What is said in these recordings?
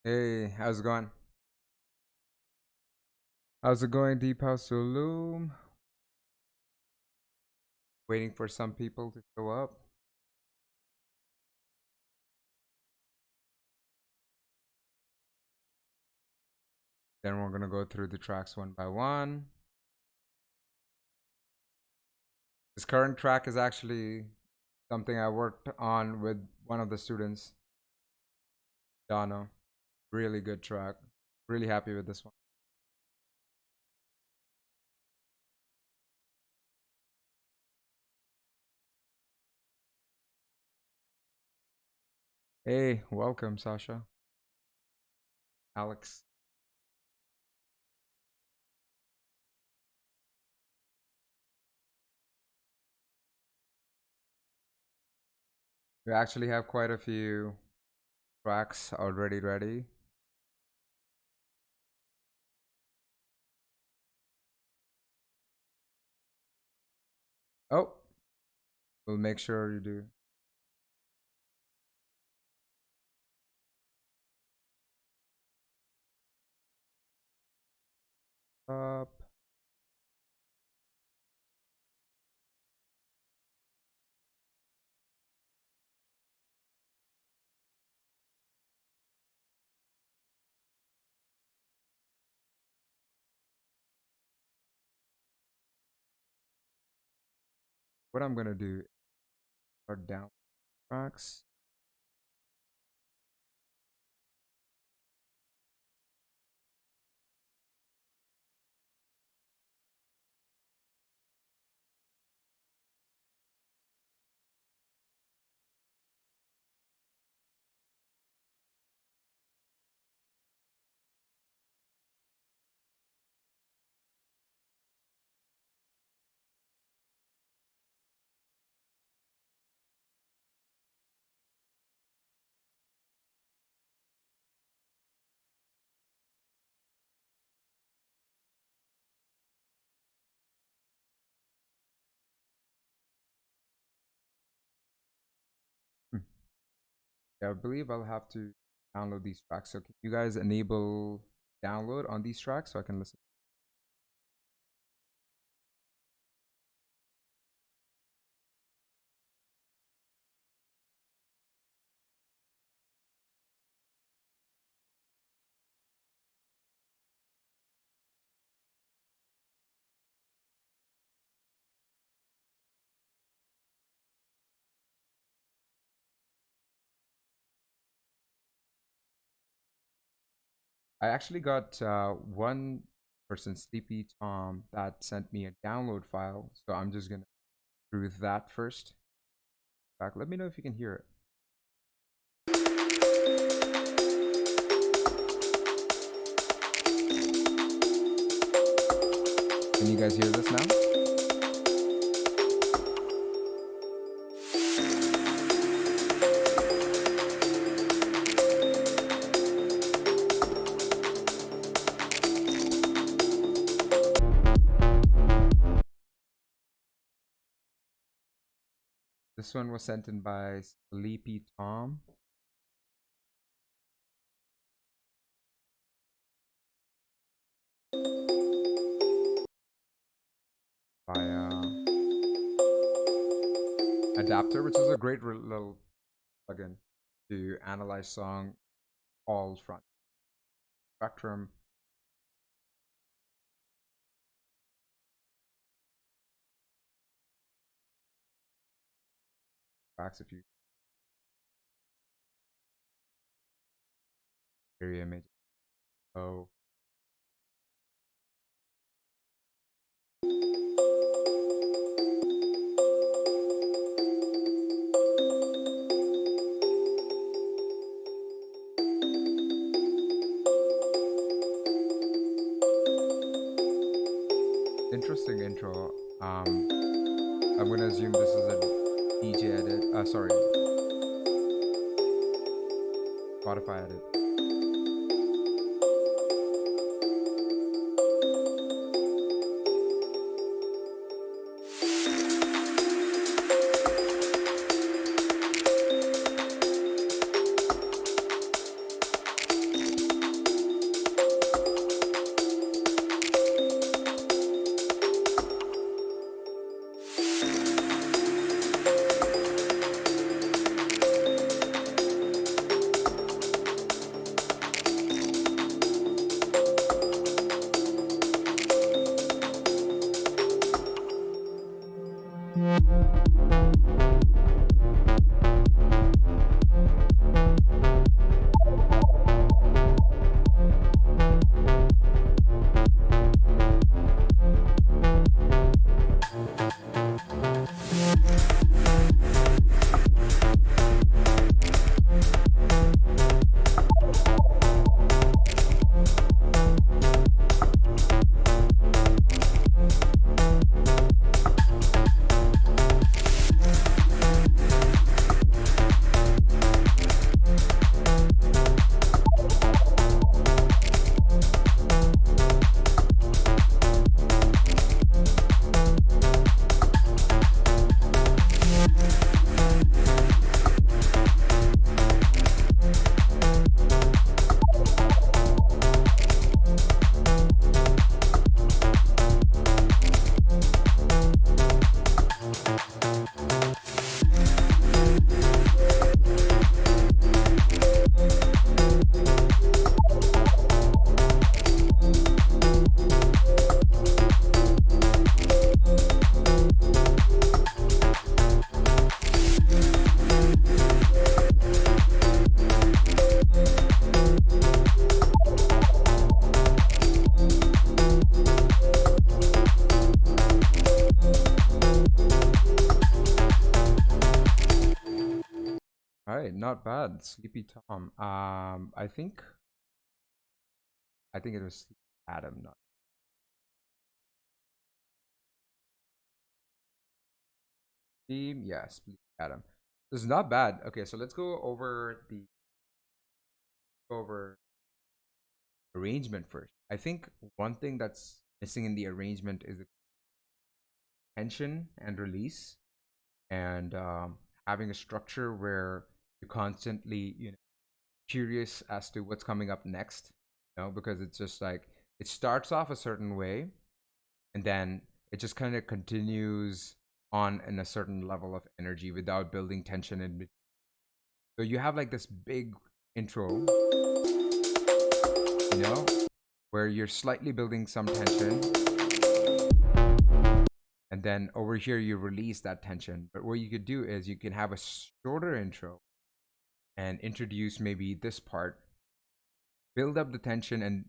Hey, how's it going? How's it going, Deep House Saloon? Waiting for some people to show up. Then we're gonna go through the tracks one by one. This current track is actually something I worked on with one of the students, Donna. Really good track. Really happy with this one. Hey, welcome, Sasha. Alex. We actually have quite a few tracks already ready. Oh, we'll make sure you do. Up. What I'm gonna do are down tracks. Hmm. Yeah, I believe I'll have to download these tracks. So can you guys enable download on these tracks so I can listen? I actually got one person, Sleepy Tom, that sent me a download file. So I'm just gonna through that first. Back. Let me know if you can hear it. Can you guys hear this now? This one was sent in by Sleepy Tom. Via Adapter, which is a great little plugin to analyze song all front spectrum. Tracks if you hear your image. Oh, interesting intro. I'm gonna assume this is a DJ edit. Sorry, Spotify edit. not bad. Sleepy Tom. I think it was Sleepy Adam, not Team. Yeah, Sleepy Adam. This is not bad. Okay, so let's go over arrangement first. I think one thing that's missing in the arrangement is the tension and release, and having a structure where you're constantly, curious as to what's coming up next. Because it's just like it starts off a certain way, and then it just kind of continues on in a certain level of energy without building tension in between. So you have like this big intro, you know, where you're slightly building some tension, and then over here you release that tension. But what you could do is you can have a shorter intro and introduce maybe this part, build up the tension, and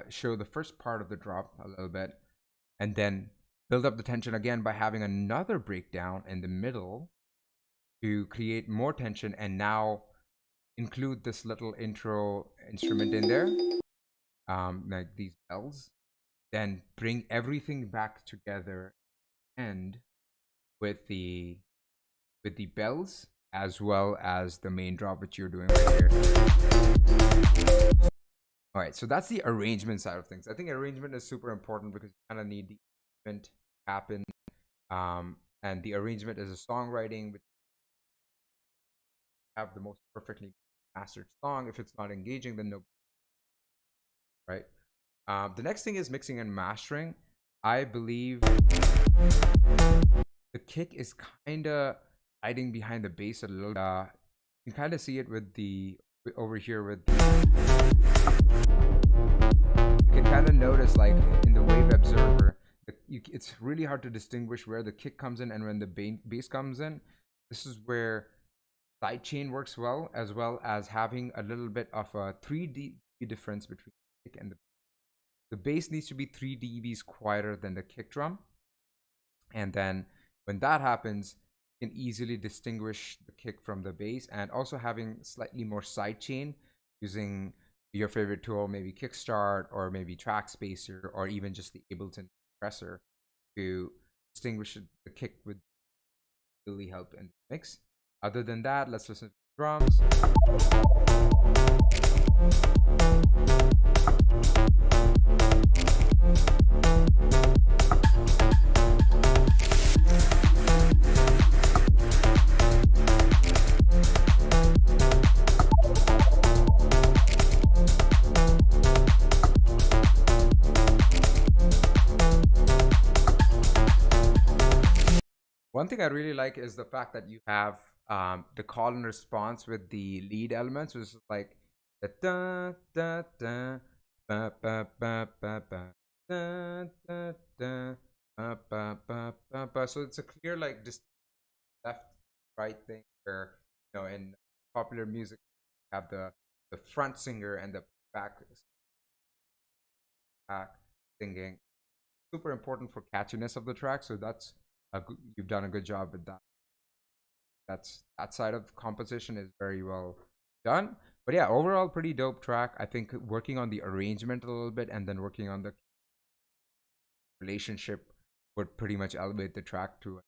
show the first part of the drop a little bit, and then build up the tension again by having another breakdown in the middle to create more tension, and now include this little intro instrument in there, like these bells, then bring everything back together and with the bells as well as the main drop which you're doing right here. All right, so that's the arrangement side of things. I think arrangement is super important because you kind of need the arrangement to happen. And the arrangement is a songwriting, which have the most perfectly mastered song. If it's not engaging, then no, right? The next thing is mixing and mastering. I believe the kick is kind of hiding behind the bass a little. You can kind of see it with the over here with. You can kind of notice like in the wave observer, it's really hard to distinguish where the kick comes in and when the bass comes in. This is where sidechain works well as having a little bit of a 3 dB difference between the kick and the bass needs to be 3 dBs quieter than the kick drum. And then when that happens, you can easily distinguish the kick from the bass, and also having slightly more sidechain using your favorite tool, maybe Kickstart or maybe Track Spacer or even just the Ableton compressor to distinguish the kick would really help in the mix. Other than that, let's listen to the drums. One thing I really like is the fact that you have the call and response with the lead elements, which is like the da da da ba ba ba ba ba da da da ba ba ba ba ba. So it's a clear like just left right thing where in popular music you have the front singer and the back singing. Super important for catchiness of the track. So you've done a good job with that. That side of composition is very well done. But yeah, overall pretty dope track. I think working on the arrangement a little bit and then working on the relationship would pretty much elevate the track to a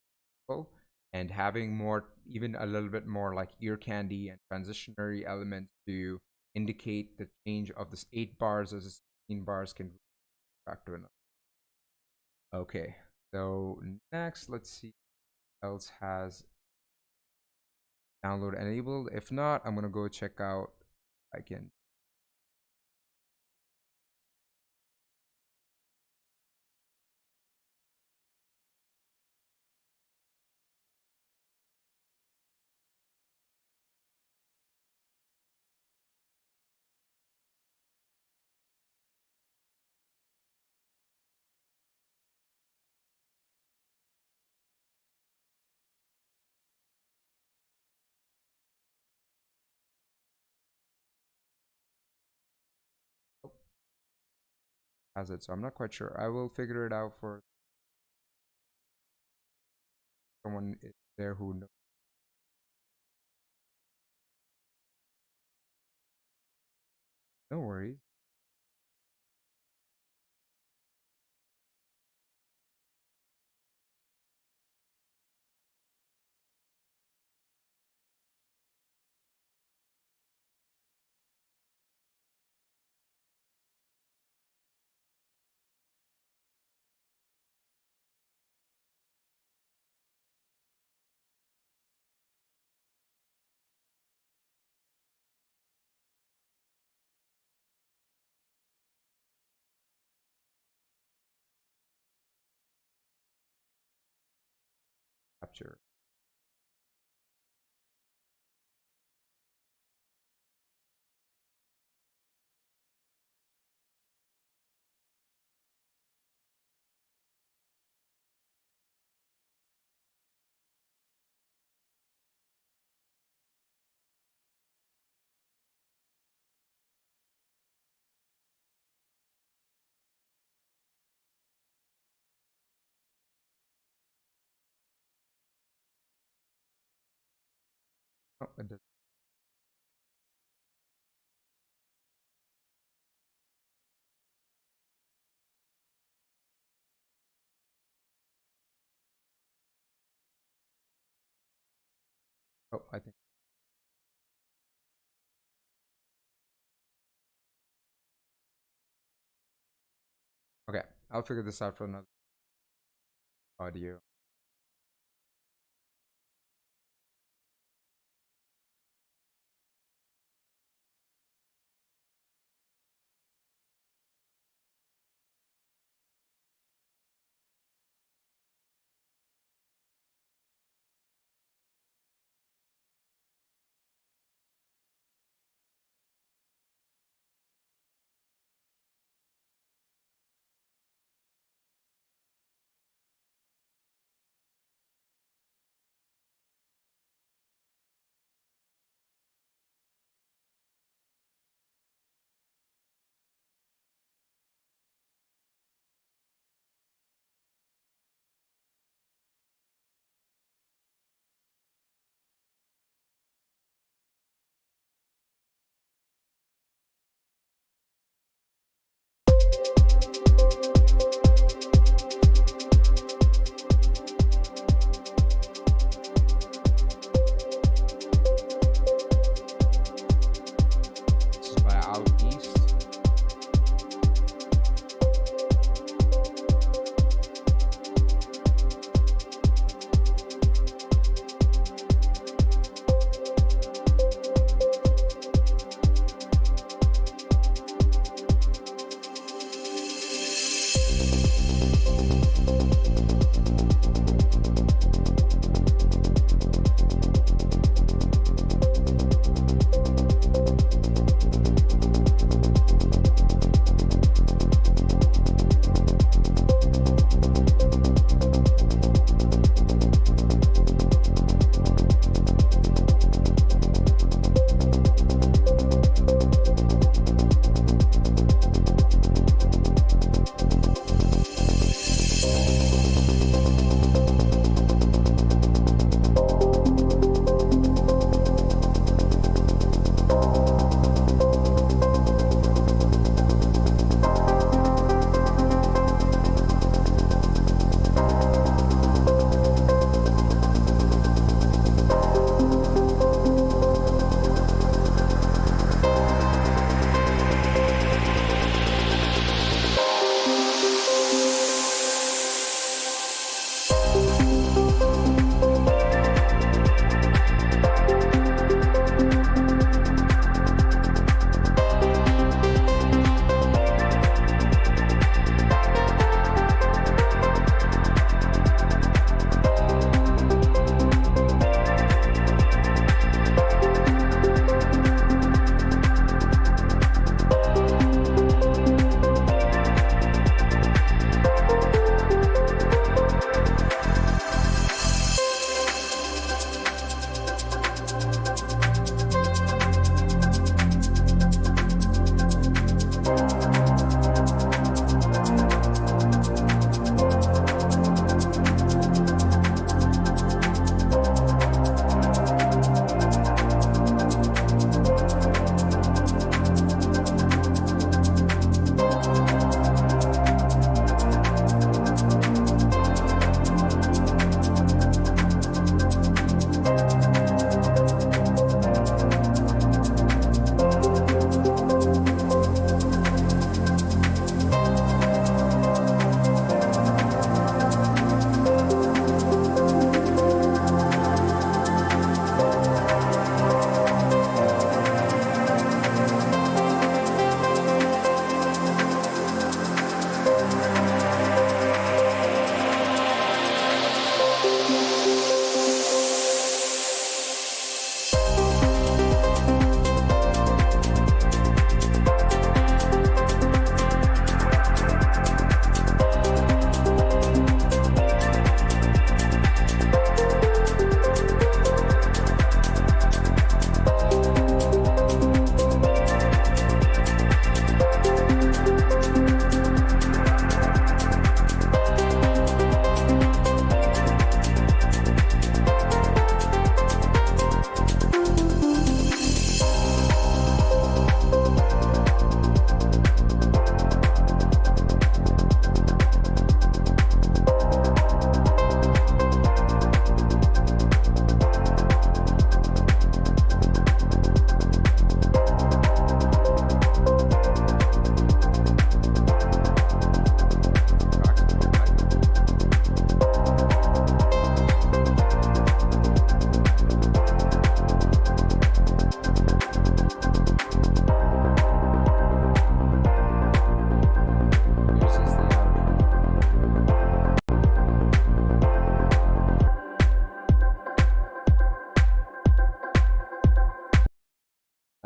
level. And having more, even a little bit more like ear candy and transitionary elements to indicate the change of this 8 bars as 16 bars can track to another. Okay, so next, let's see what else has download enabled. If not, I'm gonna go check out. I can. Oh, has it? So I'm not quite sure. I will figure it out for someone there who knows. No worries. Capture. Oh, it does. Oh, I think. Okay, I'll figure this out for another audio.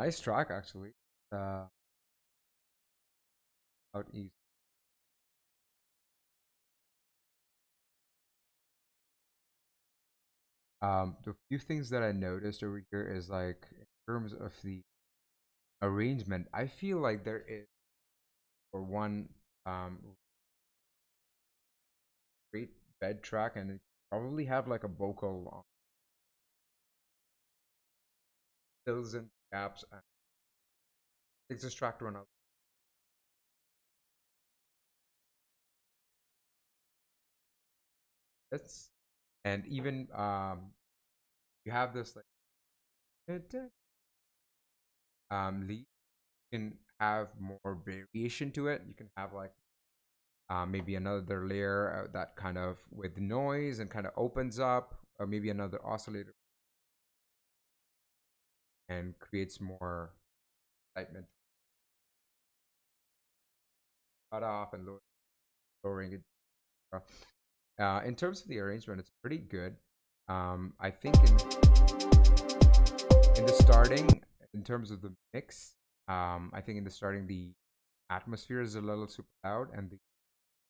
Nice track actually. Out east. The few things that I noticed over here is like in terms of the arrangement, I feel like there is for one great bed track, and it probably have like a vocal on fills in gaps and takes this track to another. It's and even you have this like lead, you can have more variation to it. You can have like maybe another layer that kind of with noise and kind of opens up, or maybe another oscillator and creates more excitement. Cut off and lowering it. In terms of the arrangement, it's pretty good. I think in the starting, in terms of the mix, I think in the starting the atmosphere is a little super loud and the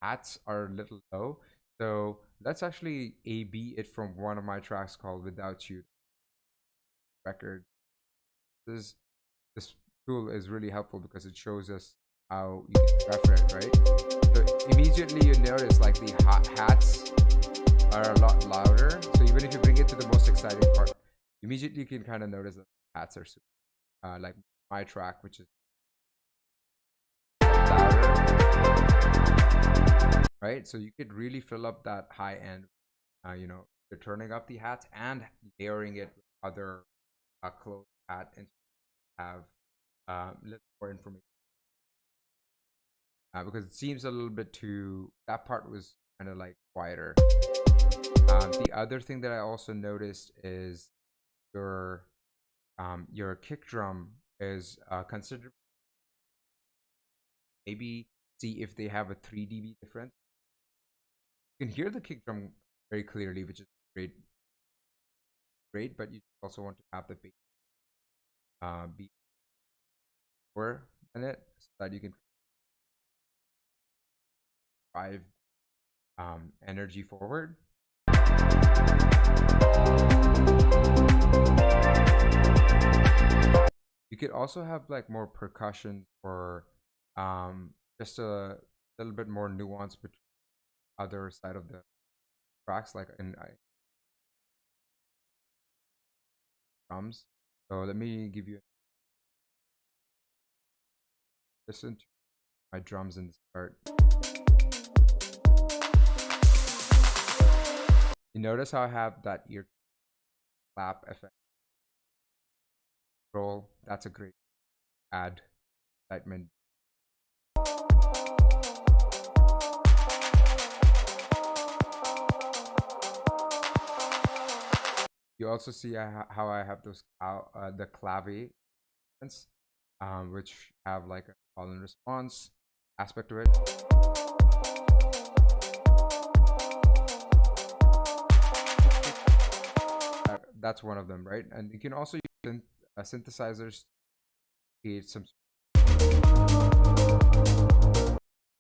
hats are a little low. So let's actually A/B it from one of my tracks called "Without You" record. This tool is really helpful because it shows us how you can prefer it, right? So immediately you notice like the hats are a lot louder. So even if you bring it to the most exciting part, immediately you can kind of notice that hats are super, like my track, which is louder, right? So you could really fill up that high end. You're turning up the hats and layering it with other closed hat and have a little more information. Because it seems a little bit too, that part was kind of like quieter. The other thing that I also noticed is your kick drum is considered, maybe see if they have a 3 dB difference. You can hear the kick drum very clearly, which is great, but you also want to have the bass be lower than it so that you can drive energy forward. You could also have like more percussion or just a little bit more nuance between other side of the tracks, like in drums. So let me give you listen to my drums in the start. You notice how I have that ear clap effect roll. That's a great add excitement. You also see how I have those the clave, which have like a call and response aspect to it. That's one of them, right? And you can also use synthesizers to create some.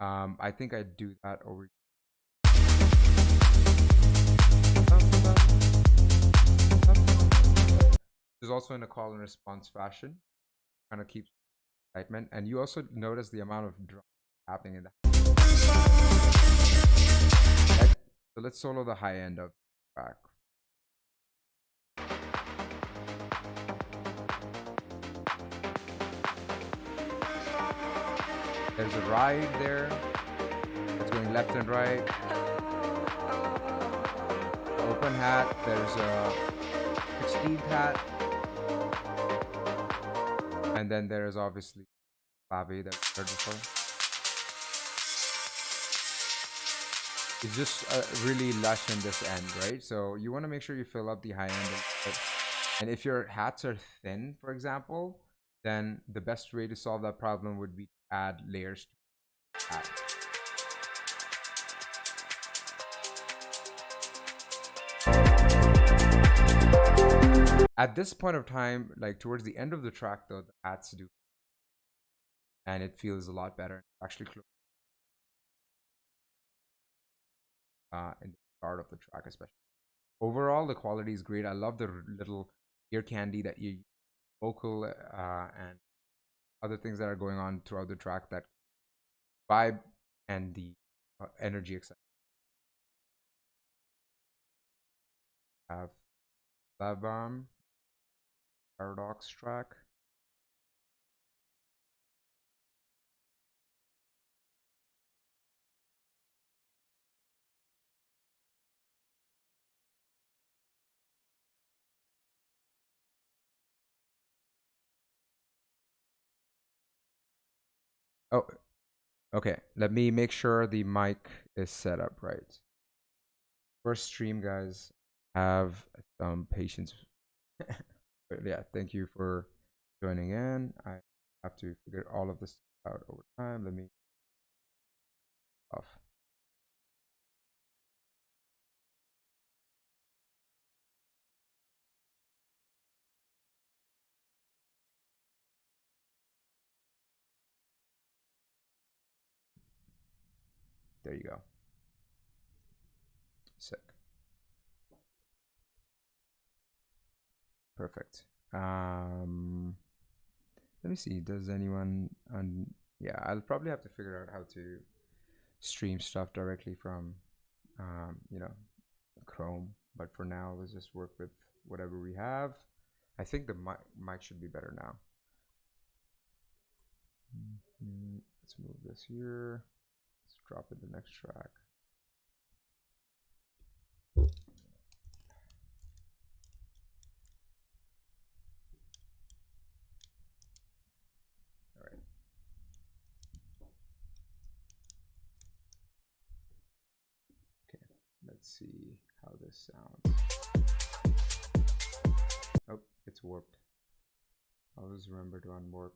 I think I do that over here. Is also in a call and response fashion, kind of keeps excitement, and you also notice the amount of drum happening in that. Right? So let's solo the high end of the track. There's a ride there. It's going left and right. The open hat. There's a 16th hat. And then there is obviously clave that we heard before. It's just really lush in this end, right? So you want to make sure you fill up the high end of it. And if your hats are thin, for example, then the best way to solve that problem would be to add layers to the hat. At this point of time, like towards the end of the track, though, the hats do, and it feels a lot better. Actually, in the start of the track, especially. Overall, the quality is great. I love the little ear candy that you vocal and other things that are going on throughout the track that vibe and the energy excitement. Have Labam Paradox track. Oh, okay. Let me make sure the mic is set up right. First stream, guys. Have some patience. But yeah, thank you for joining in. I have to figure all of this out over time. Let me off. There you go. Sick. Perfect. Let me see. Does anyone yeah, I'll probably have to figure out how to stream stuff directly from you know, Chrome. But for now, let's just work with whatever we have. I think the mic should be better now. Let's move this here. Let's drop in the next track. All right. Okay, let's see how this sounds. Oh, it's warped. Always remember to unwarp.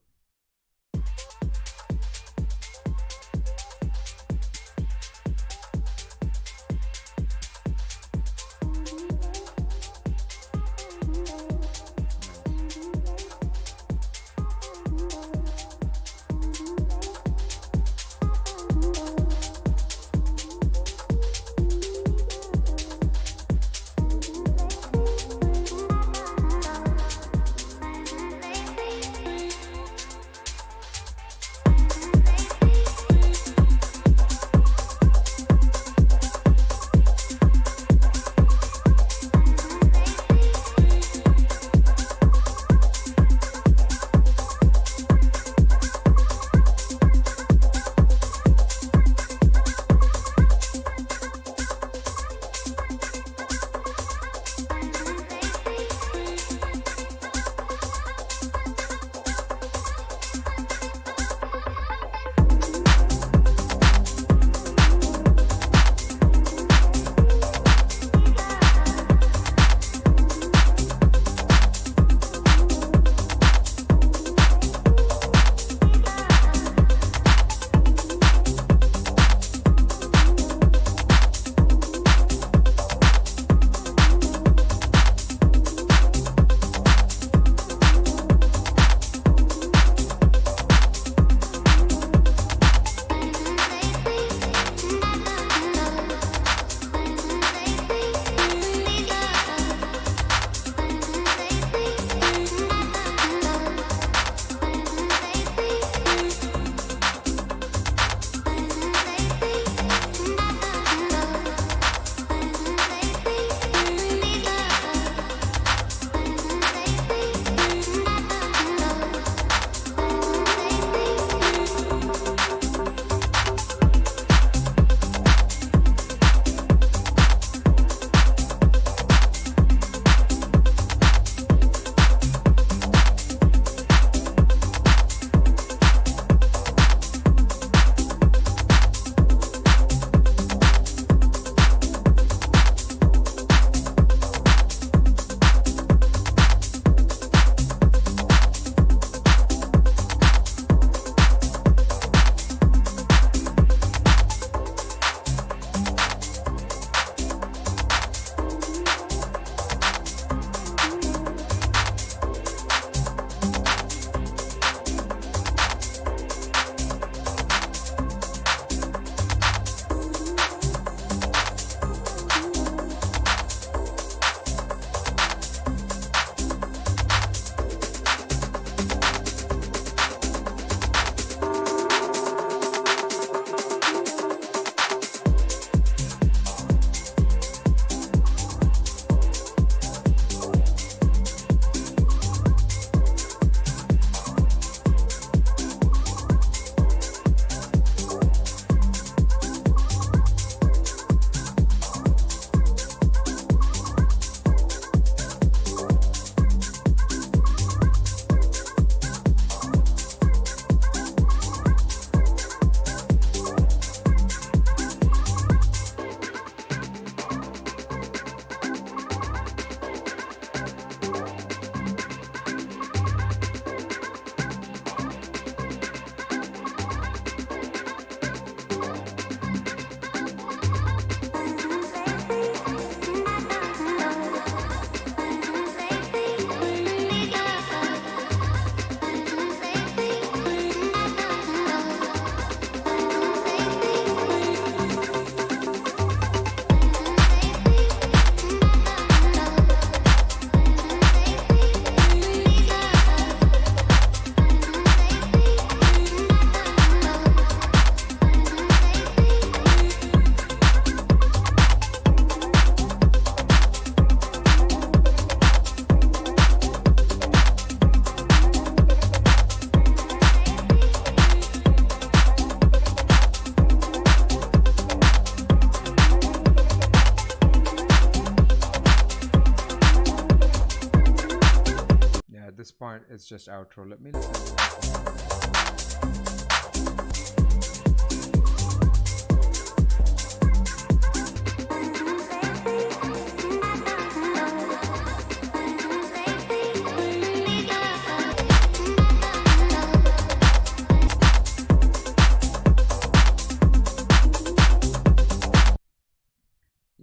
it's just outro. Let me listen.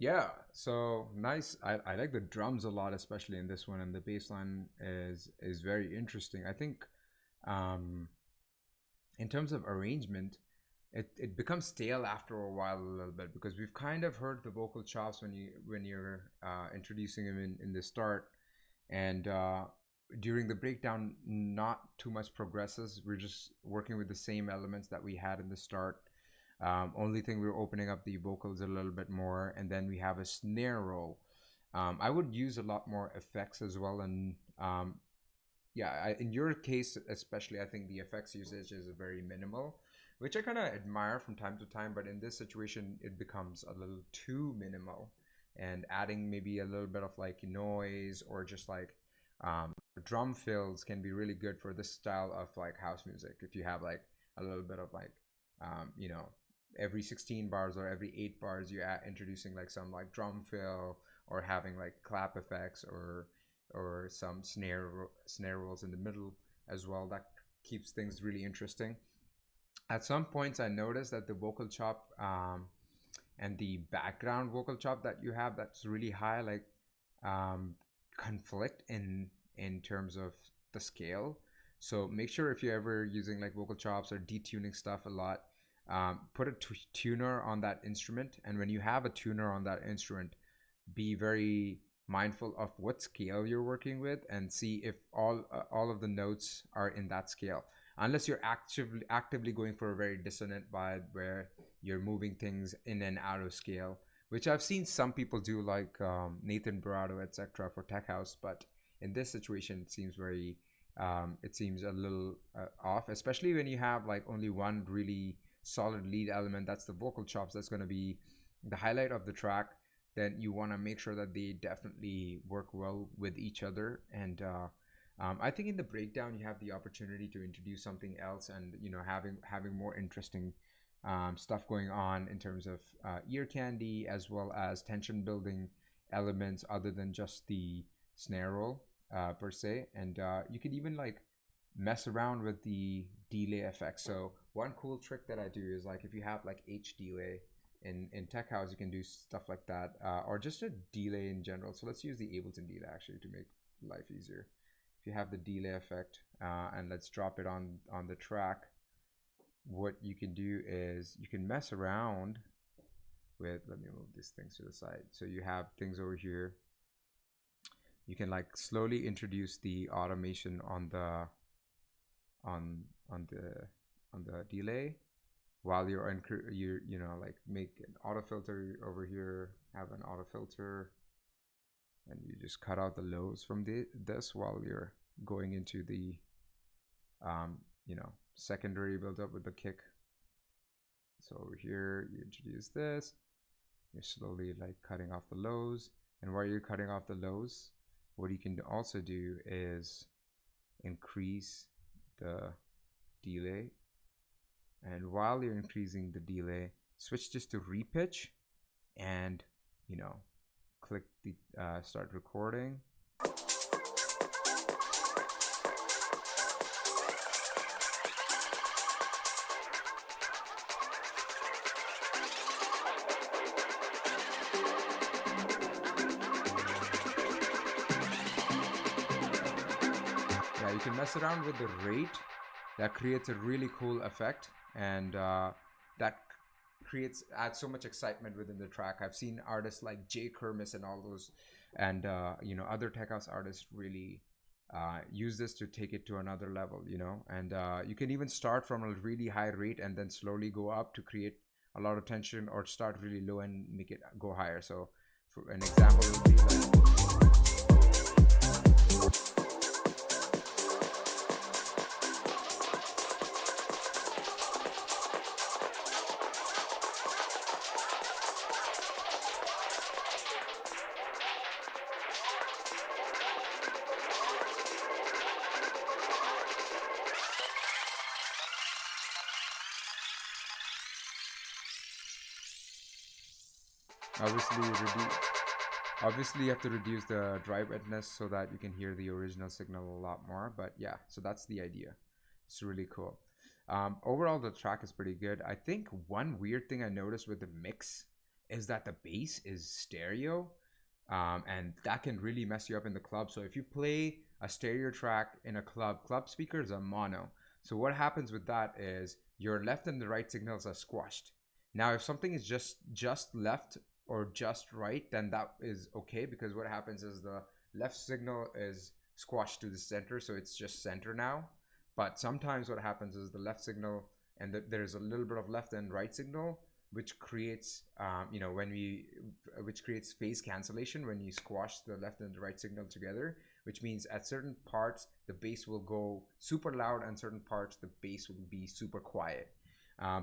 Yeah, so nice. I like the drums a lot, especially in this one, and the bass line is very interesting. I think um, in terms of arrangement, it becomes stale after a while a little bit because we've kind of heard the vocal chops when you're introducing them in the start, and during the breakdown, not too much progresses. We're just working with the same elements that we had in the start. Only thing we're opening up the vocals a little bit more, and then we have a snare roll. I would use a lot more effects as well, and yeah, in your case especially, I think the effects usage is very minimal, which I kind of admire from time to time. But in this situation, it becomes a little too minimal, and adding maybe a little bit of like noise or just like drum fills can be really good for this style of like house music. If you have like a little bit of like you know, every 16 bars or every 8 bars you are introducing like some like drum fill, or having like clap effects, or some snare rolls in the middle as well, that keeps things really interesting. At some points I noticed that the vocal chop and the background vocal chop that you have that's really high, like um, conflict in terms of the scale. So make sure if you're ever using like vocal chops or detuning stuff a lot, put a tuner on that instrument. And when you have a tuner on that instrument, be very mindful of what scale you're working with, and see if all of the notes are in that scale. Unless you're actively going for a very dissonant vibe where you're moving things in and out of scale, which I've seen some people do, like Nathan Barado, etc., for tech house. But in this situation, it seems a little off, especially when you have like only one really solid lead element. That's the vocal chops. That's going to be the highlight of the track. Then you want to make sure that they definitely work well with each other. And I think in the breakdown you have the opportunity to introduce something else, and you know, having more interesting stuff going on in terms of ear candy, as well as tension building elements other than just the snare roll per se. And you could even like mess around with the delay effect. So one cool trick that I do is, like, if you have like H delay in tech house, you can do stuff like that, or just a delay in general. So let's use the Ableton delay actually to make life easier. If you have the delay effect, and let's drop it on the track, what you can do is you can mess around with, let me move these things to the side. So you have things over here. You can like slowly introduce the automation on the delay, while you're you know, like make an auto filter over here, have an auto filter, and you just cut out the lows from this while you're going into the you know, secondary build up with the kick. So over here you introduce this, you're slowly like cutting off the lows, and while you're cutting off the lows, what you can also do is increase the delay. And while you're increasing the delay, switch this to repitch, and you know, click the start recording. Yeah, you can mess around with the rate. That creates a really cool effect, and that adds so much excitement within the track. I've seen artists like Jay Kermis and all those, and you know, other tech house artists really use this to take it to another level, you know. And you can even start from a really high rate and then slowly go up to create a lot of tension, or start really low and make it go higher. So for an example would be like, Obviously, obviously you have to reduce the dry wetness so that you can hear the original signal a lot more. But yeah, so that's the idea. It's really cool. Overall, the track is pretty good. I think one weird thing I noticed with the mix is that the bass is stereo, and that can really mess you up in the club. So if you play a stereo track in a club speakers are mono. So what happens with that is your left and the right signals are squashed. Now, if something is just left or just right, then that is okay, because what happens is the left signal is squashed to the center, so it's just center now. But sometimes what happens is the left signal and there's a little bit of left and right signal, which creates, which creates phase cancellation when you squash the left and the right signal together, which means at certain parts the bass will go super loud and certain parts the bass will be super quiet.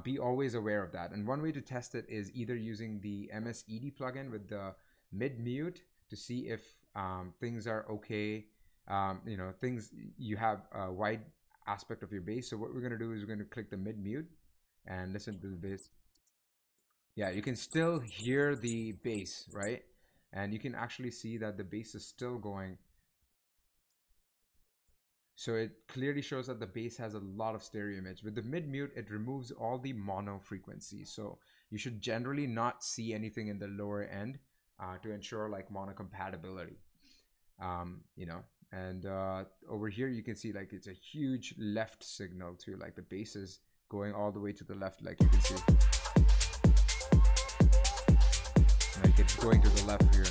Be always aware of that. And one way to test it is either using the MSED plugin with the mid mute to see if things are okay. Things you have a wide aspect of your bass. So what we're gonna do is we're gonna click the mid mute and listen to the bass. Yeah, you can still hear the bass, right? And you can actually see that the bass is still going. So it clearly shows that the bass has a lot of stereo image. With the mid mute, it removes all the mono frequencies. So you should generally not see anything in the lower end to ensure like mono compatibility. And over here you can see like it's a huge left signal too. Like the bass is going all the way to the left, like you can see. Like it's going to the left here,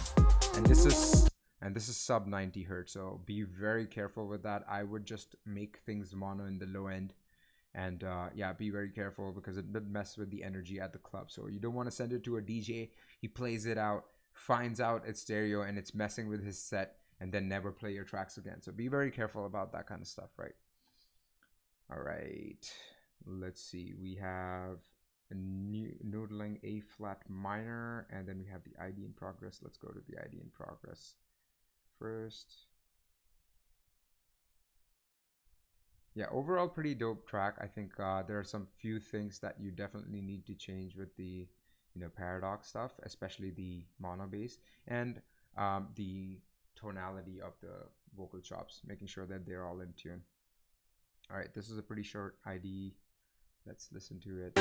and this is sub 90 hertz, so be very careful with that. I would just make things mono in the low end, and yeah, be very careful because it did mess with the energy at the club. So you don't want to send it to a DJ, he plays it out, finds out it's stereo and it's messing with his set, and then never play your tracks again. So be very careful about that kind of stuff, right? All right, let's see, we have a new noodling A flat minor, and then we have the ID in progress. Let's go to the ID in progress first. Yeah, overall pretty dope track. I think there are some few things that you definitely need to change with the paradox stuff, especially the mono bass and the tonality of the vocal chops, making sure that they're all in tune. All right, this is a pretty short ID. Let's listen to it.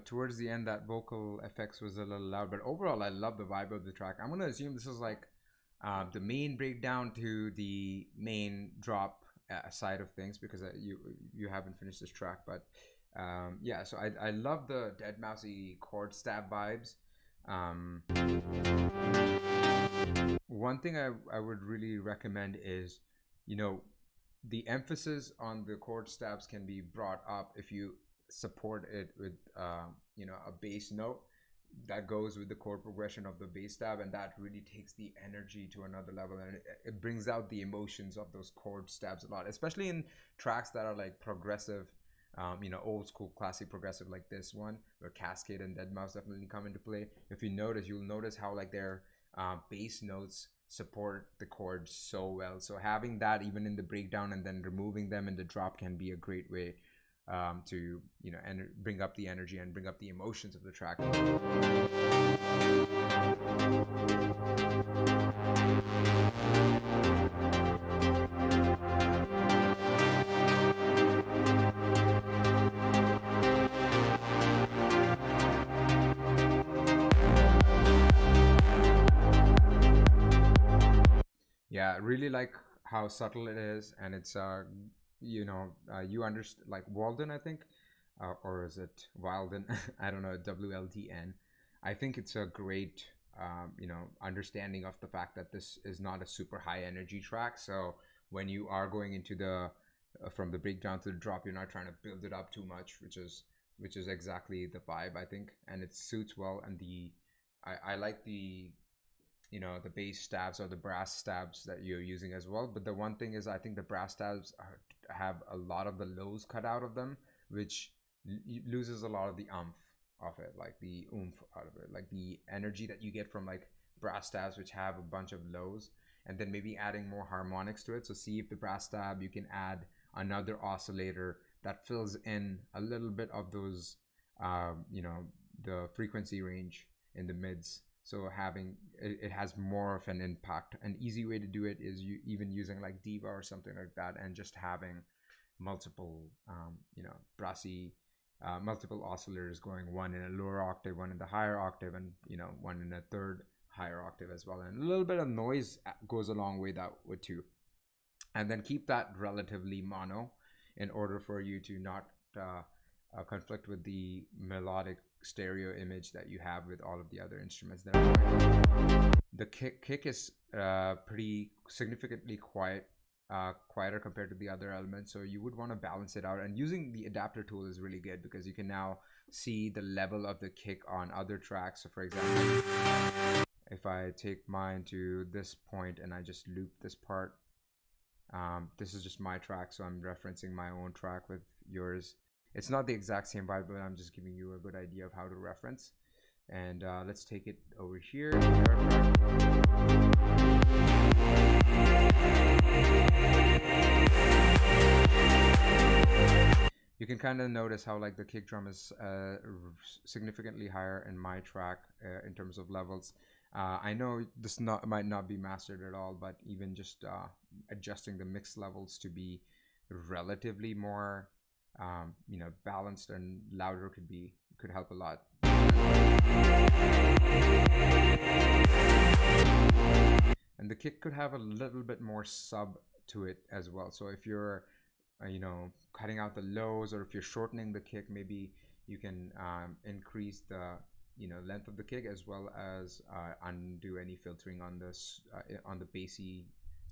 Towards the end, that vocal effects was a little loud, but overall I love the vibe of the track. I'm gonna assume this is like the main breakdown to the main drop side of things, because you haven't finished this track. But yeah, so I love the dead mousey chord stab vibes. One thing I would really recommend is, the emphasis on the chord stabs can be brought up if you support it with a bass note. that goes with the chord progression of the bass stab, and that really takes the energy to another level, and it brings out the emotions of those chord stabs a lot, especially in tracks that are like progressive, old school classic progressive like this one, where Cascade and Deadmau5 definitely come into play. If you notice, you'll notice how like their bass notes support the chords so well. So having that even in the breakdown and then removing them in the drop can be a great way to bring up the energy and bring up the emotions of the track. Yeah, really like how subtle it is, and it's you understand, like Walden, I think, or is it Wilden? I don't know, WLDN. I think it's a great understanding of the fact that this is not a super high energy track. So when you are going into the from the breakdown to the drop, you're not trying to build it up too much, which is exactly the vibe, I think, and it suits well. And I like the bass stabs or the brass stabs that you're using as well. But the one thing is, I think the brass stabs have a lot of the lows cut out of them, which loses a lot of the of it, like the oomph out of it, like the energy that you get from like brass stabs, which have a bunch of lows, and then maybe adding more harmonics to it. So see if the brass stab you can add another oscillator that fills in a little bit of those, the frequency range in the mids, so having it has more of an impact. An easy way to do it is you even using like Diva or something like that, and just having multiple brassy multiple oscillators going, one in a lower octave, one in the higher octave, and one in a third higher octave as well. And a little bit of noise goes a long way that would too. And then keep that relatively mono in order for you to not conflict with the melodic stereo image that you have with all of the other instruments that are playing. The kick is pretty significantly quieter compared to the other elements, so you would want to balance it out. And using the adapter tool is really good because you can now see the level of the kick on other tracks. So for example, if I take mine to this point and I just loop this part, this is just my track, so I'm referencing my own track with yours. It's not the exact same vibe, but I'm just giving you a good idea of how to reference. And let's take it over here. You can kind of notice how like the kick drum is significantly higher in my track in terms of levels. I know this might not be mastered at all, but even just adjusting the mix levels to be relatively more balanced and louder could help a lot. And the kick could have a little bit more sub to it as well. So if you're cutting out the lows, or if you're shortening the kick, maybe you can increase the length of the kick, as well as undo any filtering on this on the bassy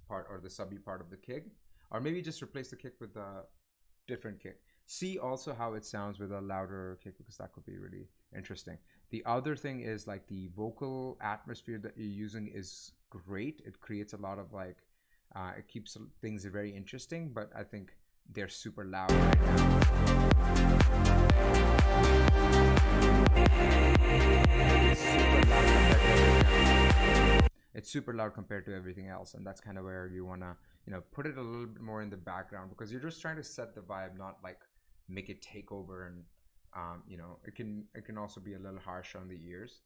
part or the subby part of the kick, or maybe just replace the kick with a different kick. See also how it sounds with a louder kick, because that could be really interesting. The other thing is like the vocal atmosphere that you're using is great. It creates a lot of like it keeps things very interesting, but I think they're super loud right now. It's super loud compared to everything else, and that's kind of where you want to put it a little bit more in the background, because you're just trying to set the vibe, not like make it take over. And it can also be a little harsh on the ears,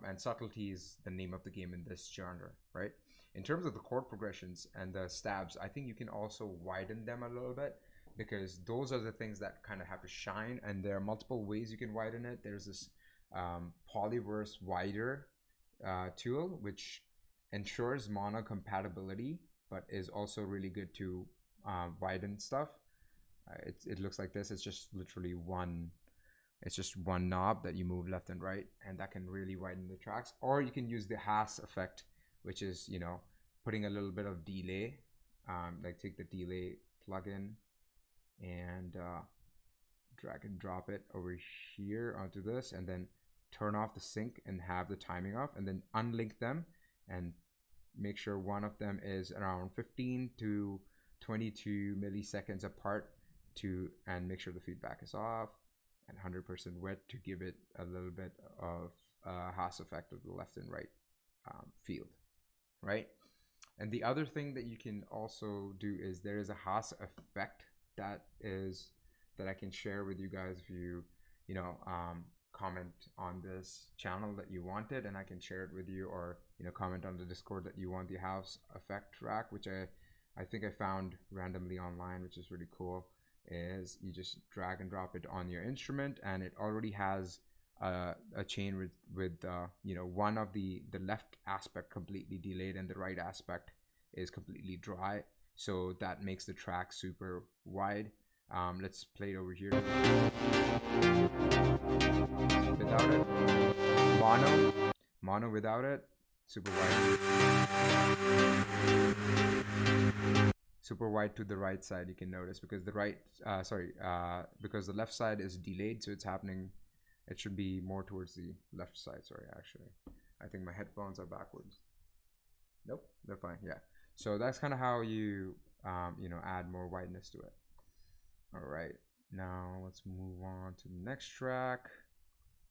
and subtlety is the name of the game in this genre, right? In terms of the chord progressions and the stabs, I think you can also widen them a little bit, because those are the things that kind of have to shine, and there are multiple ways you can widen it. There's this polyverse wider tool, which ensures mono compatibility, but is also really good to widen stuff. It looks like this. It's just literally one knob that you move left and right, and that can really widen the tracks. Or you can use the Haas effect, which is putting a little bit of delay, like take the delay plugin and drag and drop it over here onto this, and then turn off the sync and have the timing off, and then unlink them and make sure one of them is around 15 to 22 milliseconds apart, and make sure the feedback is off and 100% wet to give it a little bit of Haas effect of the left and right field, right? And the other thing that you can also do is there is a Haas effect that I can share with you guys if you comment on this channel that you wanted, and I can share it with you, or comment on the Discord that you want the Haas effect track, which I think I found randomly online, which is really cool. Is you just drag and drop it on your instrument, and it already has a chain with one of the left aspect completely delayed and the right aspect is completely dry, so that makes the track super wide. Let's play it over here without it. Mono without it, super wide. Super wide to the right side, you can notice, because because the left side is delayed, so it's happening. It should be more towards the left side. Sorry, actually, I think my headphones are backwards. Nope, they're fine. Yeah. So that's kind of how you add more wideness to it. All right, now let's move on to the next track.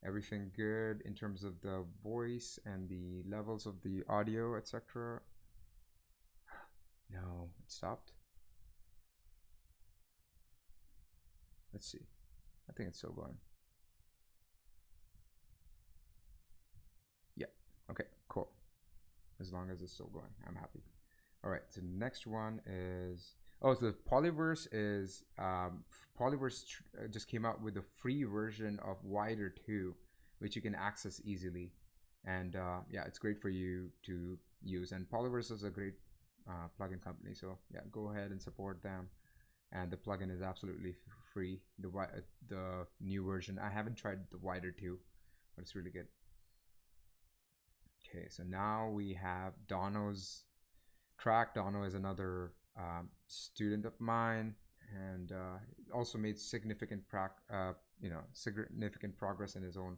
Everything good in terms of the voice and the levels of the audio, etc. No, it stopped. Let's see. I think it's still going. Yeah. Okay, cool. As long as it's still going, I'm happy. All right, so the next one is, so the Polyverse is, Polyverse just came out with a free version of Wider 2, which you can access easily. And yeah, it's great for you to use. And Polyverse is a great plugin company, so yeah, go ahead and support them. And the plugin is absolutely free. The new version, I haven't tried the Wider 2, but it's really good. Okay, so now we have Dono's track. Dono is another student of mine, and also made significant progress in his own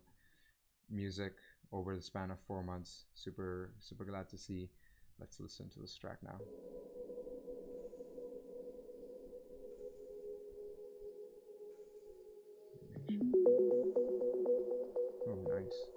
music over the span of 4 months. Super glad to see. Let's listen to this track now. Oh, nice.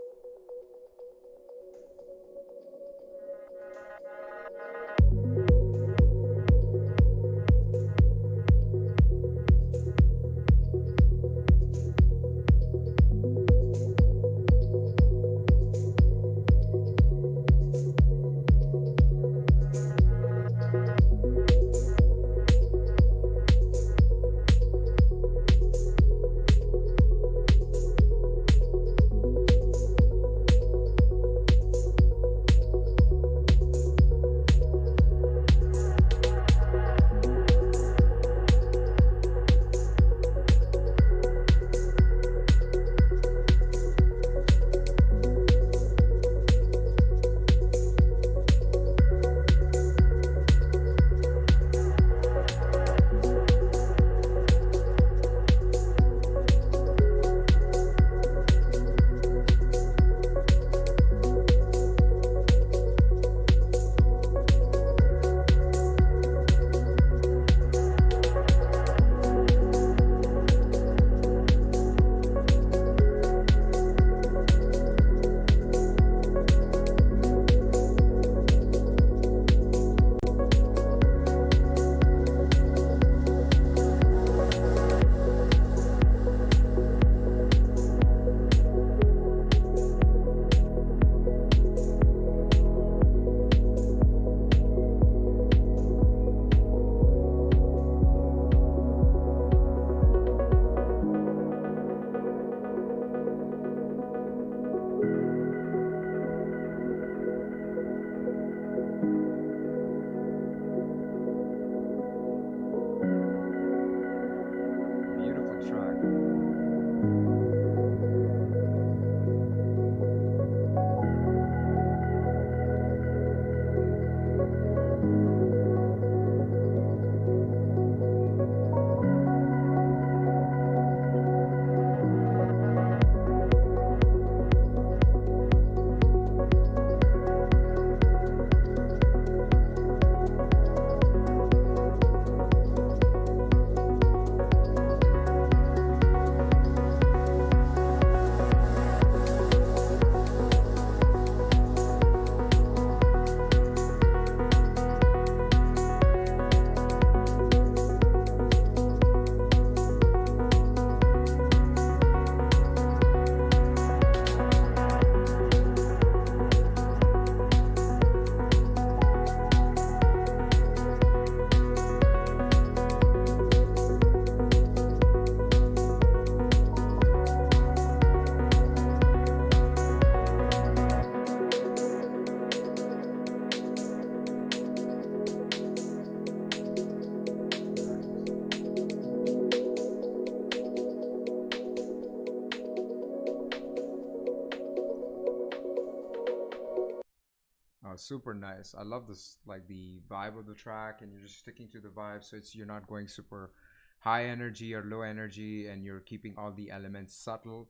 super nice. I love this, like the vibe of the track, and you're just sticking to the vibe. So it's you're not going super high energy or low energy, and you're keeping all the elements subtle.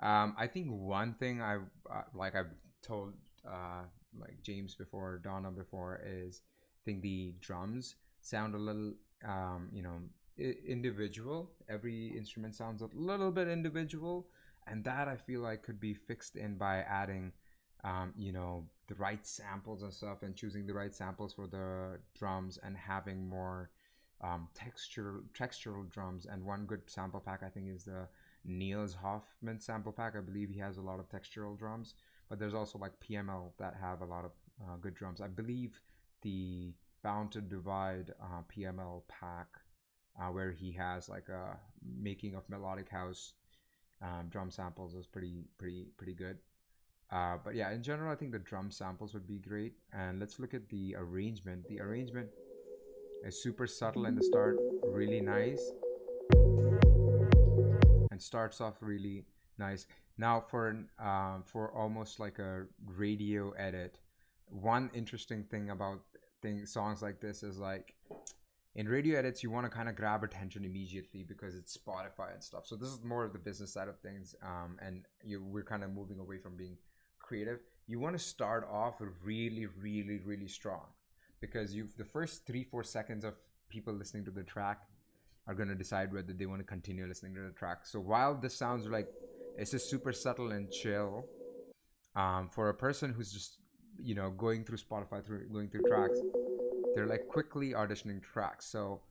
I think one thing like I've told like James before, Donna before, is I think the drums sound a little individual. Every instrument sounds a little bit individual, and that I feel like could be fixed in by adding the right samples and stuff, and choosing the right samples for the drums, and having more textural drums. And one good sample pack I think is the Niels Hoffman sample pack. I believe he has a lot of textural drums, but there's also like PML that have a lot of good drums. I believe the Bound to Divide PML pack, where he has like a making of melodic house drum samples, is pretty good. But yeah, in general, I think the drum samples would be great. And let's look at the arrangement. The arrangement is super subtle in the start, really nice, and starts off really nice. Now, for almost like a radio edit, one interesting thing about songs like this is like in radio edits, you want to kind of grab attention immediately because it's Spotify and stuff. So this is more of the business side of things, and we're kind of moving away from being creative. You want to start off really, really, really strong, because the first 3-4 seconds of people listening to the track are going to decide whether they want to continue listening to the track. So while this sounds like it's just super subtle and chill, for a person who's just going through Spotify, going through tracks, they're like quickly auditioning tracks. So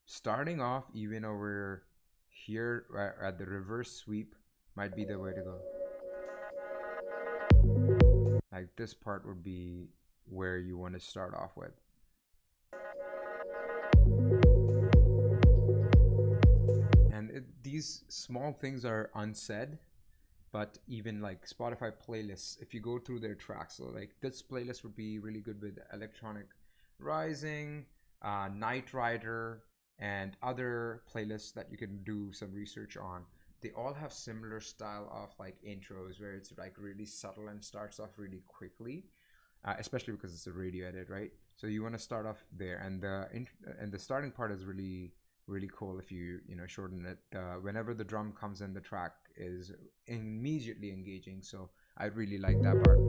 starting off even over here at the reverse sweep might be the way to go. Like this part would be where you want to start off with. And these small things are unsaid, but even like Spotify playlists, if you go through their tracks, so like this playlist would be really good with Electronic Rising, Night Rider, and other playlists that you can do some research on. They all have similar style of like intros where it's like really subtle and starts off really quickly, especially because it's a radio edit, right? So you want to start off there, and the starting part is really cool if you shorten it. Whenever the drum comes in, the track is immediately engaging. So I really like that part.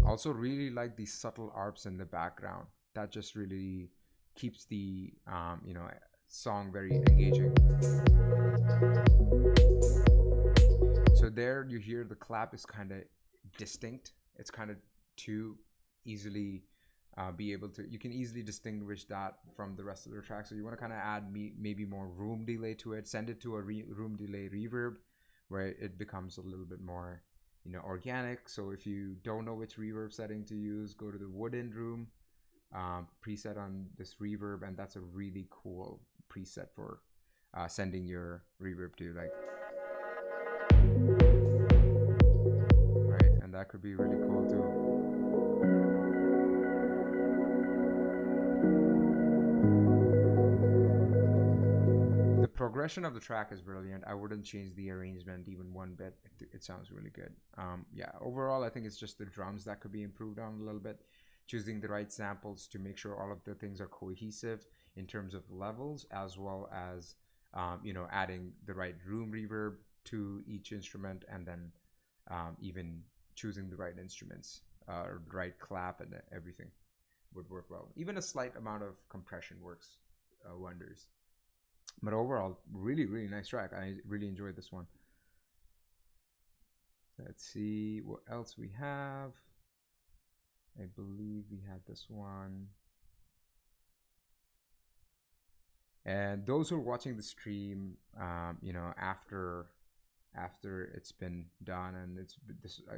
Also really like the subtle arps in the background. That just really keeps the song very engaging. So there you hear the clap is kind of distinct. It's kind of too easily you can easily distinguish that from the rest of the track. So you want to kind of add maybe more room delay to it, send it to a room delay reverb where it becomes a little bit more organic. So if you don't know which reverb setting to use, go to the wooden room preset on this reverb, and that's a really cool preset for sending your reverb to, like, right? And that could be really cool too. The progression of the track is brilliant. I wouldn't change the arrangement even one bit. It sounds really good. Yeah, overall I think it's just the drums that could be improved on a little bit, choosing the right samples to make sure all of the things are cohesive in terms of levels, as well as adding the right room reverb to each instrument, and then even choosing the right instruments, the right clap, and everything would work well. Even a slight amount of compression works wonders. But overall, really, really nice track. I really enjoyed this one. Let's see what else we have. I believe we had this one. And those who are watching the stream, after it's been done, and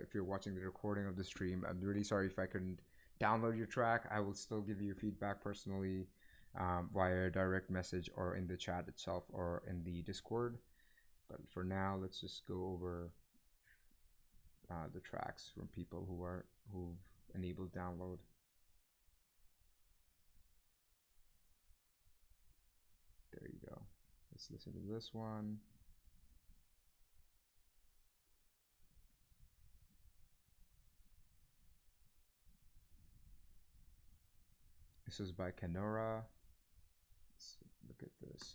if you're watching the recording of the stream, I'm really sorry if I couldn't download your track. I will still give you feedback personally via direct message or in the chat itself or in the Discord. But for now, let's just go over the tracks from people who've enabled download. There you go. Let's listen to this one. This is by Kenora. Let's look at this.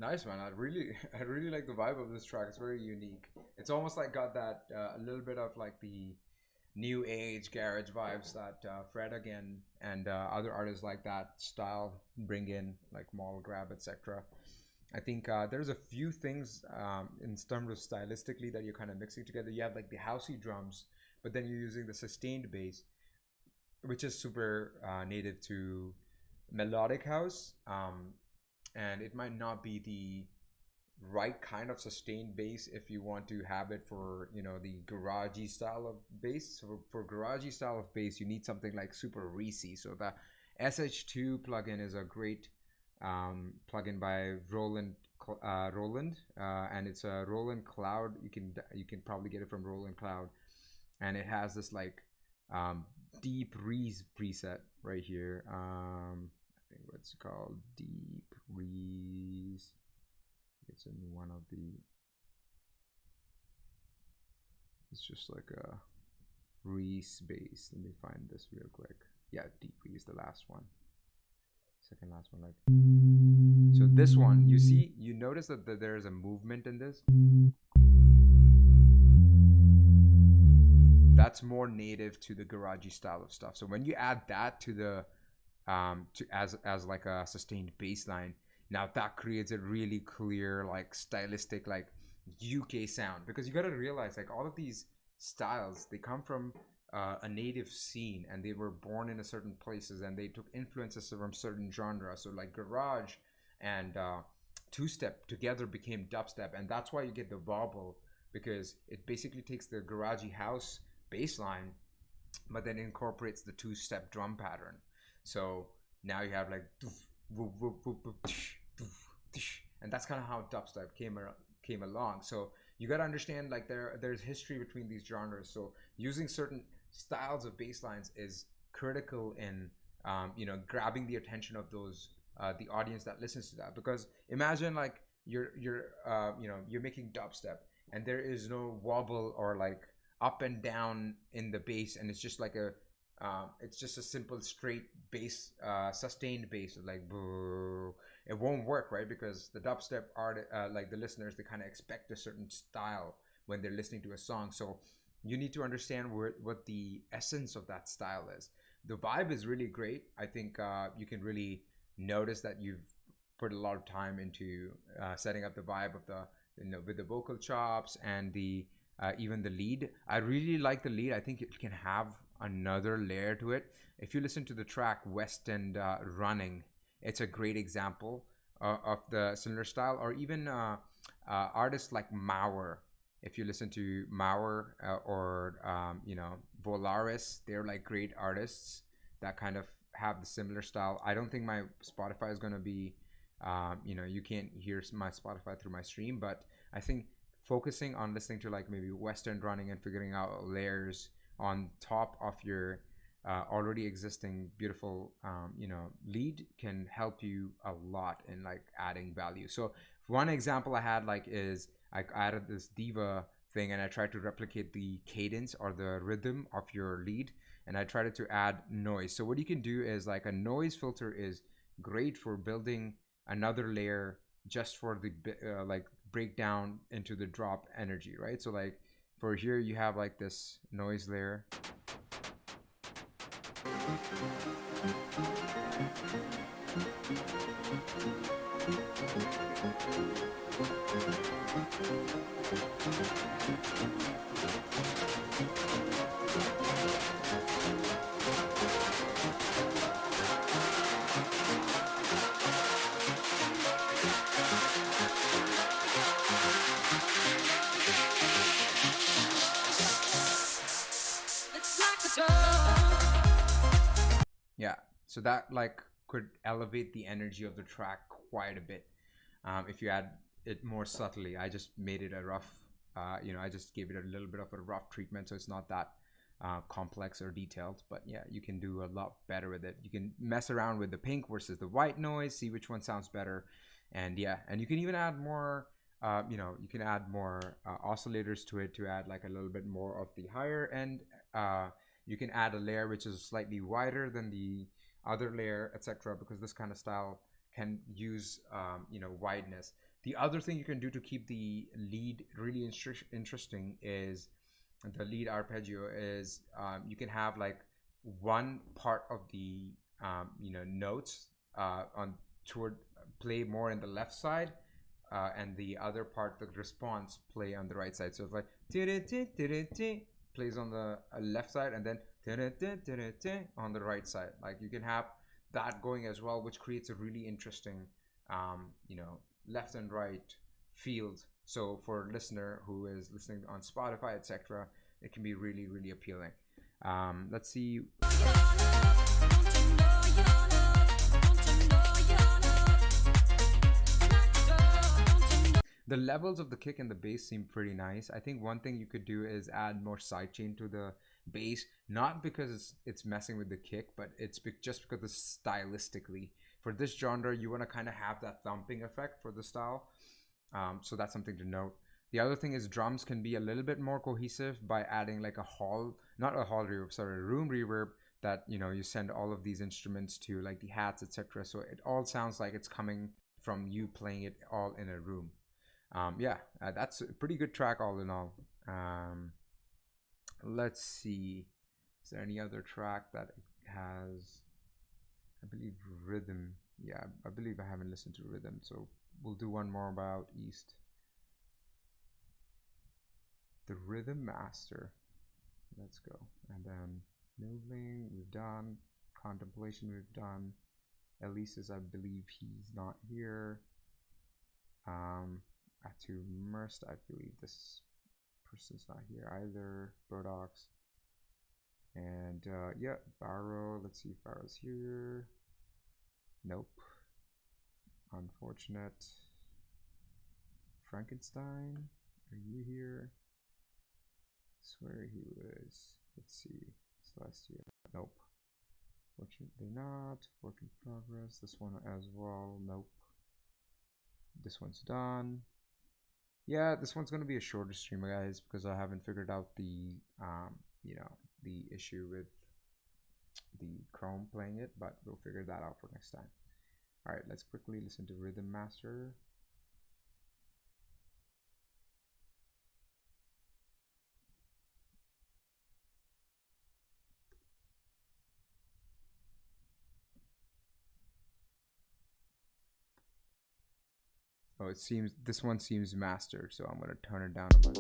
Nice, man. I really, I really like the vibe of this track. It's very unique. It's almost like got that a little bit of like the new age garage vibes that Fred again and other artists like that style bring in, like Mall Grab, etc. I think there's a few things in terms of stylistically that you're kind of mixing together. You have like the housey drums, but then you're using the sustained bass, which is super native to melodic house. And it might not be the right kind of sustained bass if you want to have it for the garagey style of bass. So for garagey style of bass, you need something like super Reese. So the SH2 plugin is a great plugin by Roland, and it's a Roland Cloud. You can probably get it from Roland Cloud, and it has this like deep Reese preset right here. I think what's it called, deep Reese. It's in one of the. It's just like a Reese bass. Let me find this real quick. Yeah, deep Reese, the last one. Second last one, like. So this one, you notice that there's a movement in this. That's more native to the garagey style of stuff. So when you add that to the as like a sustained bass line, now that creates a really clear like stylistic like UK sound, because you got to realize like all of these styles, they come from a native scene, and they were born in a certain places, and they took influences from certain genres. So like garage and two-step together became dubstep, and that's why you get the wobble, because it basically takes the garagey house bass line but then incorporates the two-step drum pattern. So now you have like, and that's kind of how dubstep came along. So you got to understand like there's history between these genres. So using certain styles of bass lines is critical in grabbing the attention of those the audience that listens to that. Because imagine like you're making dubstep, and there is no wobble or like up and down in the bass, and it's just like it's just a simple straight bass, sustained bass, like boo. It won't work, right? Because the dubstep art, like the listeners, they kind of expect a certain style when they're listening to a song. So you need to understand what the essence of that style is. The vibe is really great. I think you can really notice that you've put a lot of time into setting up the vibe of the with the vocal chops and the even the lead. I really like the lead. I think it can have another layer to it. If you listen to the track West End Running, it's a great example of the similar style. Or even artists like Mauer. If you listen to Mauer or Volaris, they're like great artists that kind of have the similar style. I don't think my Spotify is going to be you can't hear my Spotify through my stream, but I think focusing on listening to like maybe West End Running and figuring out layers on top of your already existing beautiful lead can help you a lot in like adding value. So one example I had like is I added this diva thing, and I tried to replicate the cadence or the rhythm of your lead, and I tried to add noise. So what you can do is like a noise filter is great for building another layer just for the like breakdown into the drop energy, right? So like for here you have like this noise layer. Yeah, so that like could elevate the energy of the track quite a bit if you add it more subtly. I just made it a rough, I just gave it a little bit of a rough treatment, so it's not that complex or detailed. But yeah, you can do a lot better with it. You can mess around with the pink versus the white noise, see which one sounds better, and yeah, and you can even add more. You can add more oscillators to it to add like a little bit more of the higher end. You can add a layer which is slightly wider than the other layer, etc., because this kind of style can use wideness. The other thing you can do to keep the lead really interesting is the lead arpeggio is you can have like one part of the notes on toward play more in the left side, and the other part, the response, play on the right side. So it's like plays on the left side, and then on the right side. Like you can have that going as well, which creates a really interesting left and right field. So for a listener who is listening on Spotify, etc., it can be really, really appealing. Let's see. The levels of the kick and the bass seem pretty nice. I think one thing you could do is add more sidechain to the bass, not because it's messing with the kick, but it's just because stylistically for this genre you want to kind of have that thumping effect for the style. So that's something to note. The other thing is drums can be a little bit more cohesive by adding like not a hall reverb, sorry, a room reverb that you send all of these instruments to, like the hats, etc. So it all sounds like it's coming from you playing it all in a room. That's a pretty good track all in all. Let's see, is there any other track that has, I believe, rhythm? Yeah, I believe I haven't listened to rhythm, so we'll do one more about East. The Rhythm Master, let's go. And then Moving we've done, Contemplation we've done, Elise's, I believe he's not here. To Merst, I believe this person's not here either. Burdock's, and Barrow. Let's see if Barrow's here. Nope. Unfortunate. Frankenstein, are you here? I swear he was. Let's see. Celestia. Nope. Fortunately not. Work in progress. This one as well. Nope. This one's done. Yeah, this one's gonna be a shorter stream, guys, because I haven't figured out the the issue with the Chrome playing it, but we'll figure that out for next time. All right, let's quickly listen to Rhythm Master. Oh, it seems this one seems mastered, so I'm gonna turn it down a bunch.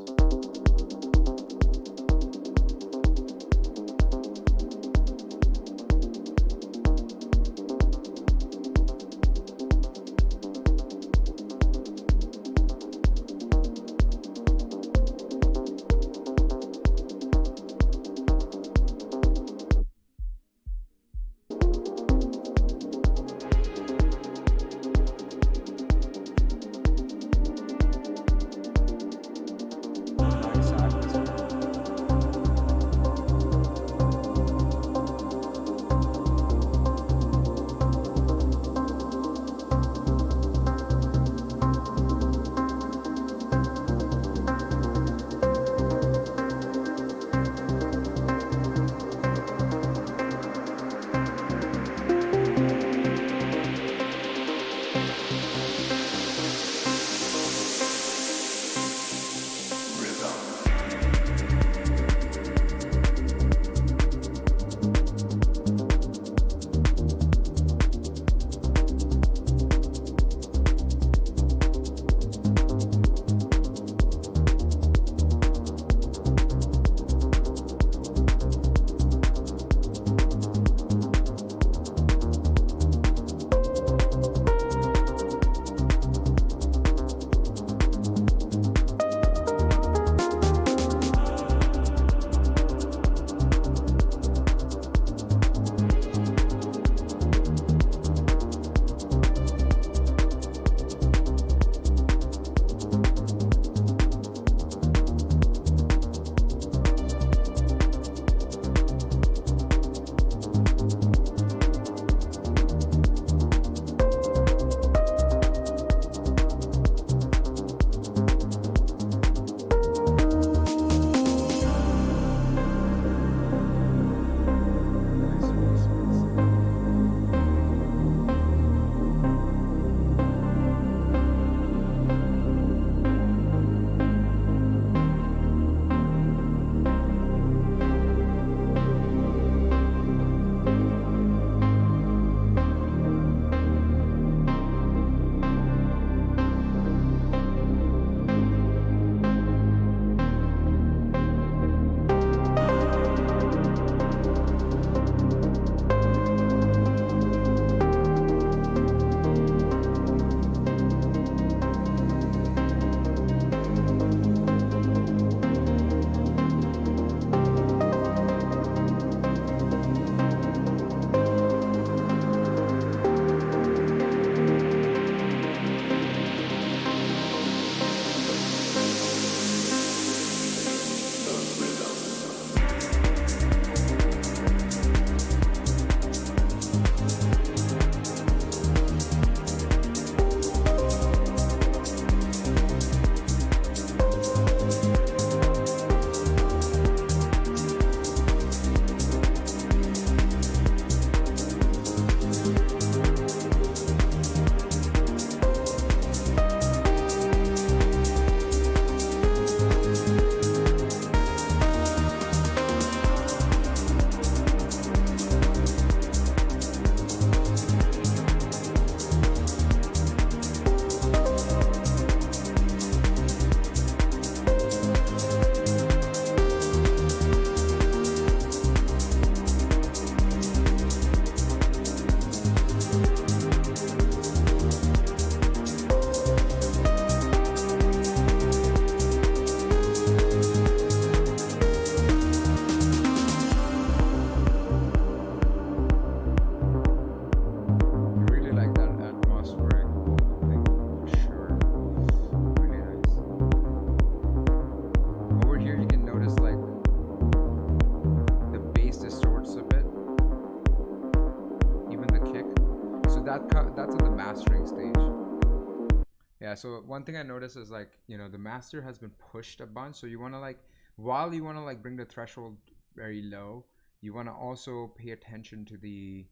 So one thing I noticed is like, the master has been pushed a bunch. So you want to like, while you want to like bring the threshold very low, you want to also pay attention to the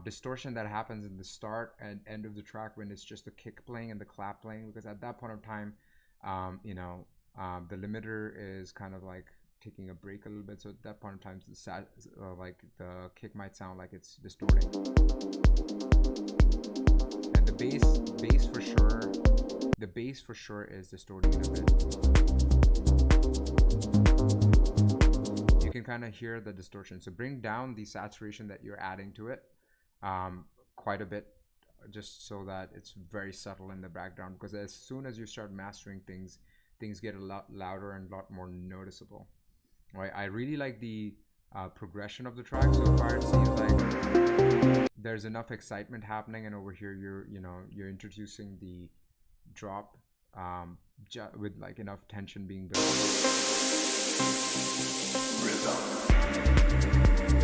distortion that happens in the start and end of the track when it's just the kick playing and the clap playing, because at that point of time, the limiter is kind of like taking a break a little bit. So at that point of time, like the kick might sound like it's distorting. And the bass for sure is distorting it a bit. You can kind of hear the distortion. So bring down the saturation that you're adding to it quite a bit, just so that it's very subtle in the background, because as soon as you start mastering things get a lot louder and a lot more noticeable. Right? I really like the progression of the track so far. It seems like there's enough excitement happening, and over here you're introducing the drop with like enough tension being built.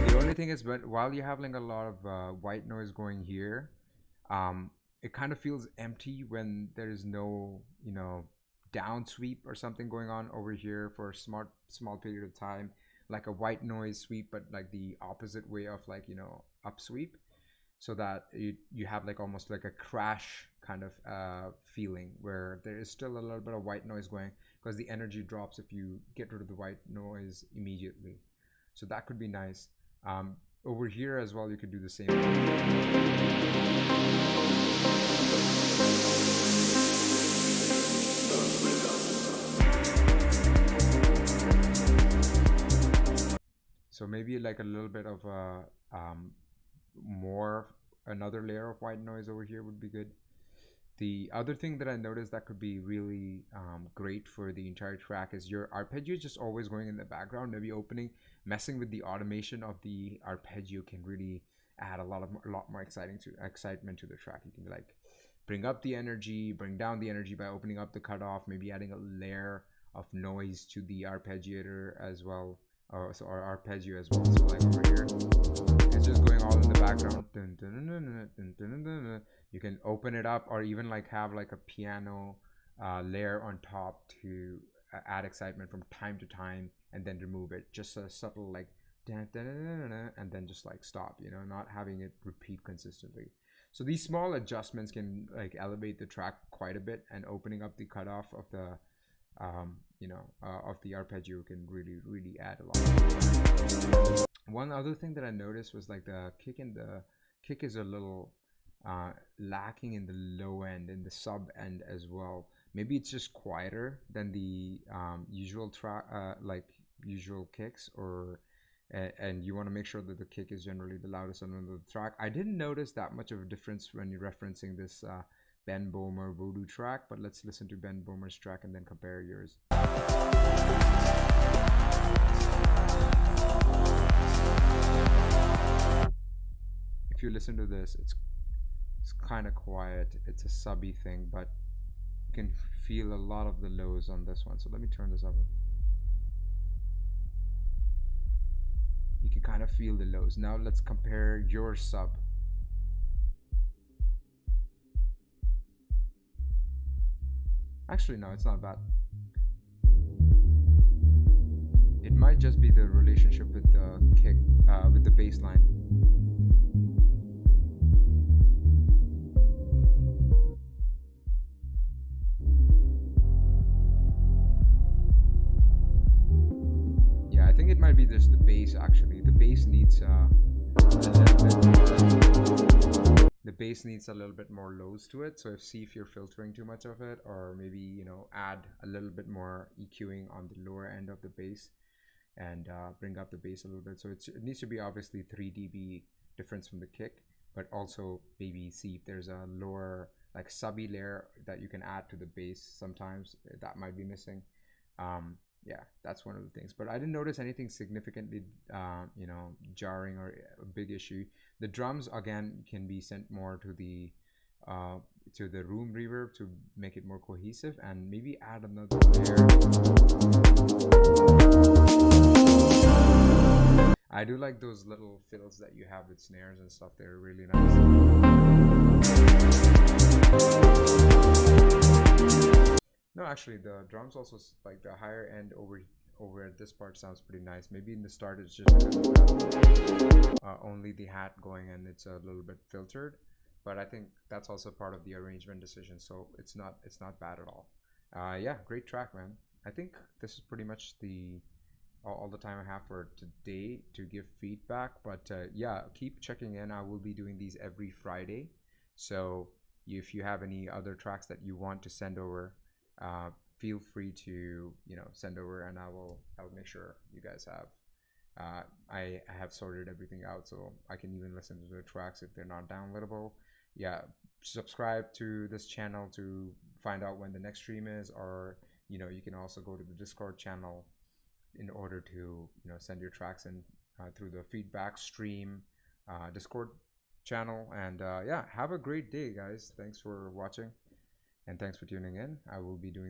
The only thing is, but while you're having a lot of white noise going here, it kind of feels empty when there is no down sweep or something going on over here for a small period of time, like a white noise sweep, but like the opposite way of like up sweep, so that you have like almost like a crash kind of feeling where there is still a little bit of white noise going, because the energy drops if you get rid of the white noise immediately. So that could be nice. Over here as well, you could do the same. So maybe like a little bit of another layer of white noise over here would be good. The other thing that I noticed that could be really great for the entire track is your arpeggio just always going in the background. Maybe messing with the automation of the arpeggio can really add a lot more excitement to the track. You can like bring up the energy, bring down the energy by opening up the cutoff, maybe adding a layer of noise to the arpeggiator as well, or arpeggio as well. So like over here, it's just going all in the background. You can open it up, or even like have like a piano layer on top to add excitement from time to time, and then remove it. Just a subtle like and then just like stop, not having it repeat consistently. So these small adjustments can like elevate the track quite a bit, and opening up the cutoff of the of the arpeggio can really add a lot. One other thing that I noticed was like the kick is a little lacking in the low end, in the sub end as well. Maybe it's just quieter than the usual track, like usual kicks, and you want to make sure that the kick is generally the loudest on the track. I didn't notice that much of a difference when you're referencing this Ben Bomer Voodoo track, but let's listen to Ben Bomer's track and then compare yours. If you listen to this, it's kind of quiet. It's a subby thing, but you can feel a lot of the lows on this one. So let me turn this up. You can kind of feel the lows. Now let's compare your sub. Actually, no, it's not bad. It might just be the relationship with the kick, with the bass line. Yeah, I think it might be just the bass. Actually, the bass needs a little bit more lows to it. So see if you're filtering too much of it, or maybe add a little bit more EQing on the lower end of the bass, and bring up the bass a little bit. So it needs to be obviously 3 dB difference from the kick, but also maybe see if there's a lower like subby layer that you can add to the bass. Sometimes that might be missing. Yeah, that's one of the things, but I didn't notice anything significantly jarring or a big issue. The drums again can be sent more to the room reverb to make it more cohesive, and maybe add another layer. I do like those little fills that you have with snares and stuff. They're really nice. No, actually, the drums also like the higher end over at this part sounds pretty nice. Maybe in the start it's just kind of only the hat going and it's a little bit filtered, but I think that's also part of the arrangement decision. So it's not bad at all. Yeah, great track, man. I think this is pretty much the all the time I have for today to give feedback. But yeah, keep checking in. I will be doing these every Friday. So if you have any other tracks that you want to send over, uh, feel free to send over, and I will make sure you guys have. I have sorted everything out, so I can even listen to the tracks if they're not downloadable. Yeah, subscribe to this channel to find out when the next stream is, or you can also go to the Discord channel in order to send your tracks in through the feedback stream Discord channel. And yeah, have a great day, guys. Thanks for watching and thanks for tuning in. I will be doing